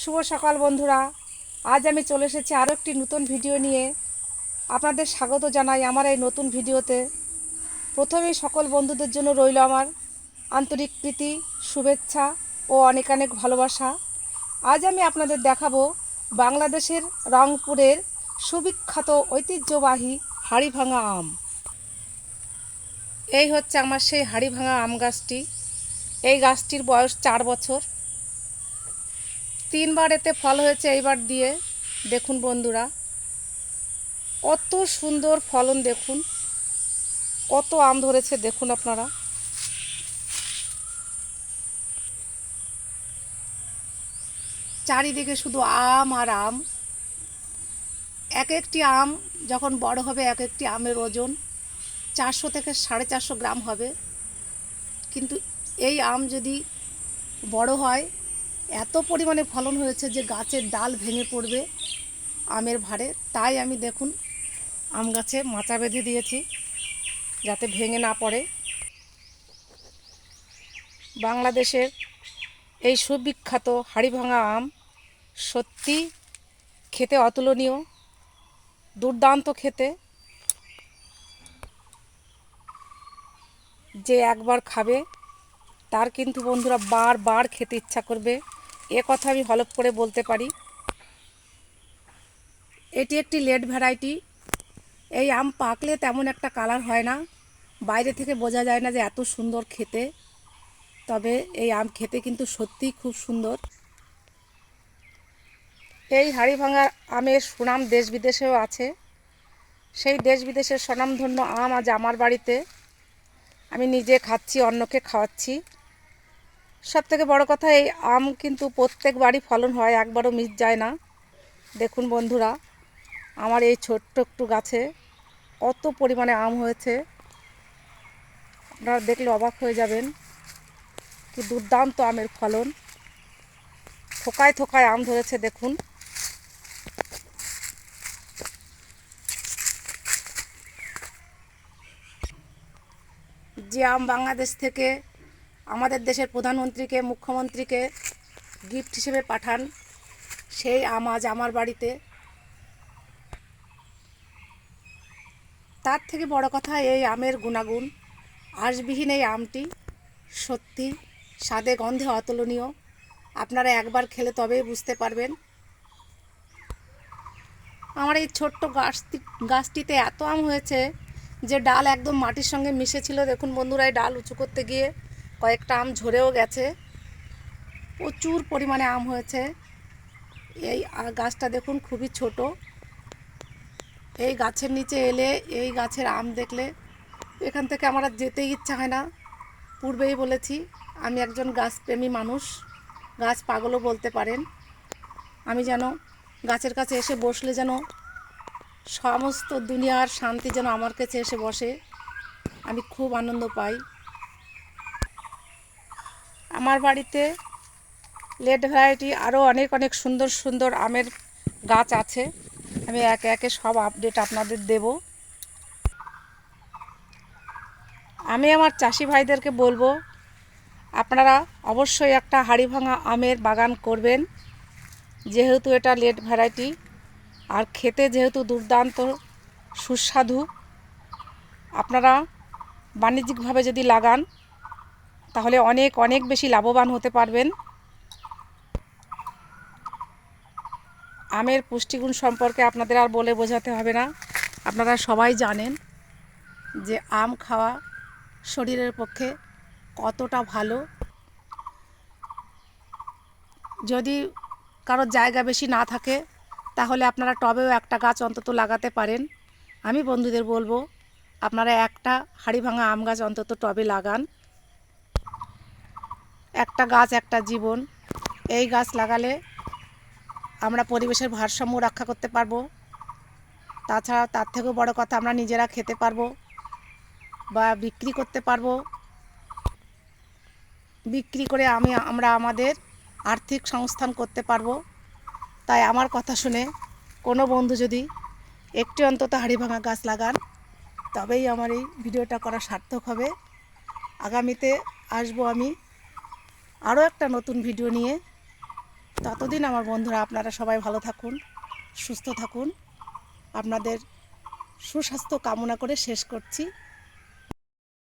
শুভ সকাল বন্ধুরা। আজ আমি চলে এসেছি আরও একটি নতুন ভিডিও নিয়ে। আপনাদের স্বাগত জানাই আমার এই নতুন ভিডিওতে। প্রথমেই সকল বন্ধুদের জন্য রইল আমার আন্তরিক প্রীতি, শুভেচ্ছা ও অনেক অনেক ভালোবাসা। আজ আমি আপনাদের দেখাবো বাংলাদেশের রংপুরের সুবিখ্যাত ঐতিহ্যবাহী হাড়িভাঙা আম। এই হচ্ছে আমার সেই হাড়িভাঙা আম গাছটি। এই গাছটির বয়স 4 বছর। 3বার এতে ফল হয়েছে এইবার দিয়ে। দেখুন বন্ধুরা, কত সুন্দর ফলন, দেখুন কত আম ধরেছে। দেখুন আপনারা, চারিদিকে শুধু আম আর আম। এক একটি আম যখন বড় হবে, এক একটি আমের ওজন 400 থেকে 450 গ্রাম হবে। কিন্তু এই আম যদি বড় হয়, এত পরিমাণে ফলন হয়েছে যে গাছের ডাল ভেঙে পড়বে আমের ভারে। তাই আমি দেখুন আম গাছে মাচা বেঁধে দিয়েছি যাতে ভেঙে না পড়ে। বাংলাদেশের এই সুবিখ্যাত হাড়িভাঙা আম সত্যি খেতে অতুলনীয়, দুর্দান্ত খেতে। যে একবার খাবে তার কিন্তু বন্ধুরা বারবার খেতে ইচ্ছা করবে, এ কথা আমি হলফ করে বলতে পারি। এটি একটি লেট ভ্যারাইটি। এই আম পাকলে তেমন একটা কালার হয় না, বাইরে থেকে বোঝা যায় না যে এত সুন্দর খেতে। তবে এই আম খেতে কিন্তু সত্যিই খুব সুন্দর। এই হাড়িভাঙা আমের সুনাম দেশ বিদেশেও আছে। সেই দেশ বিদেশের স্বনামধন্য আম আজ আমার বাড়িতে। আমি নিজে খাচ্ছি, অন্যকে খাওয়াচ্ছি। সবথেকে বড় কথা, এই আম কিন্তু প্রত্যেকবারই ফলন হয়, একবারও মিস যায় না। দেখুন বন্ধুরা, আমার এই ছোট্ট একটু গাছে কত পরিমাণে আম হয়েছে, আপনারা দেখলে অবাক হয়ে যাবেন। কি দুর্দান্ত আমের ফলন, থোকায় থোকায় আম ধরেছে দেখুন। যে আম বাংলাদেশ থেকে আমাদের দেশের প্রধানমন্ত্রীকে, মুখ্যমন্ত্রীকে গিফট হিসেবে পাঠান, সেই আম আজ আমার বাড়িতে। তার থেকে বড় কথা, এই আমের গুণাগুণ। আঁশবিহীন এই আমটি সত্যি স্বাদে গন্ধে অতুলনীয়। আপনারা একবার খেলে তবেই বুঝতে পারবেন। আমার এই ছোট্ট গাছটিতে এত আম হয়েছে যে ডাল একদম মাটির সঙ্গে মিশেছিল। দেখুন বন্ধুরা, এই ডাল উঁচু করতে গিয়ে কয়েকটা আম ঝরেও গেছে। প্রচুর পরিমাণে আম হয়েছে। এই গাছটা দেখুন খুবই ছোট। এই গাছের নিচে এলে, এই গাছের আম দেখলে এখান থেকে আমার আর যেতেই ইচ্ছা হয় না। পূর্বেই বলেছি, আমি একজন গাছপ্রেমী মানুষ, গাছ পাগলও বলতে পারেন। আমি যেন গাছের কাছে এসে বসলে যেন সমস্ত দুনিয়ার শান্তি যেন আমার কাছে এসে বসে, আমি খুব আনন্দ পাই। আমার বাড়িতে লেট ভ্যারাইটি আরও অনেক অনেক সুন্দর সুন্দর আমের গাছ আছে। আমি একে একে সব আপডেট আপনাদের দেব। আমি আমার চাষি ভাইদেরকে বলবো, আপনারা অবশ্যই একটা হাড়িভাঙা আমের বাগান করবেন। যেহেতু এটা লেট ভ্যারাইটি, আর খেতে যেহেতু দুর্দান্ত সুস্বাদু, আপনারা বাণিজ্যিকভাবে যদি লাগান তাহলে অনেক অনেক বেশি লাভবান হতে পারবেন। আমের পুষ্টিগুণ সম্পর্কে আপনাদের আর বলে বোঝাতে হবে না, আপনারা সবাই জানেন যে আম খাওয়া শরীরের পক্ষে কতটা ভালো। যদি কারোর জায়গা বেশি না থাকে তাহলে আপনারা টবেও একটা গাছ অন্তত লাগাতে পারেন। আমি বন্ধুদের বলবো, আপনারা একটা হাড়িভাঙা আম গাছ অন্তত টবে লাগান। একটা গাছ একটা জীবন। এই গাছ লাগালে আমরা পরিবেশের ভারসাম্য রক্ষা করতে পারবো। তাছাড়া তার থেকেও বড় কথা, আমরা নিজেরা খেতে পারবো বা বিক্রি করতে পারবো। বিক্রি করে আমরা আমাদের আর্থিক সংস্থান করতে পারবো। তাই আমার কথা শুনে কোনো বন্ধু যদি একটি অন্তত হাড়িভাঙা গাছ লাগান, তবেই আমার এই ভিডিওটা করা সার্থক হবে। আগামীতে আসবো আমি আরও একটা নতুন ভিডিও নিয়ে। ততদিন আমার বন্ধুরা আপনারা সবাই ভালো থাকুন, সুস্থ থাকুন। আপনাদের সুস্বাস্থ্য কামনা করে শেষ করছি।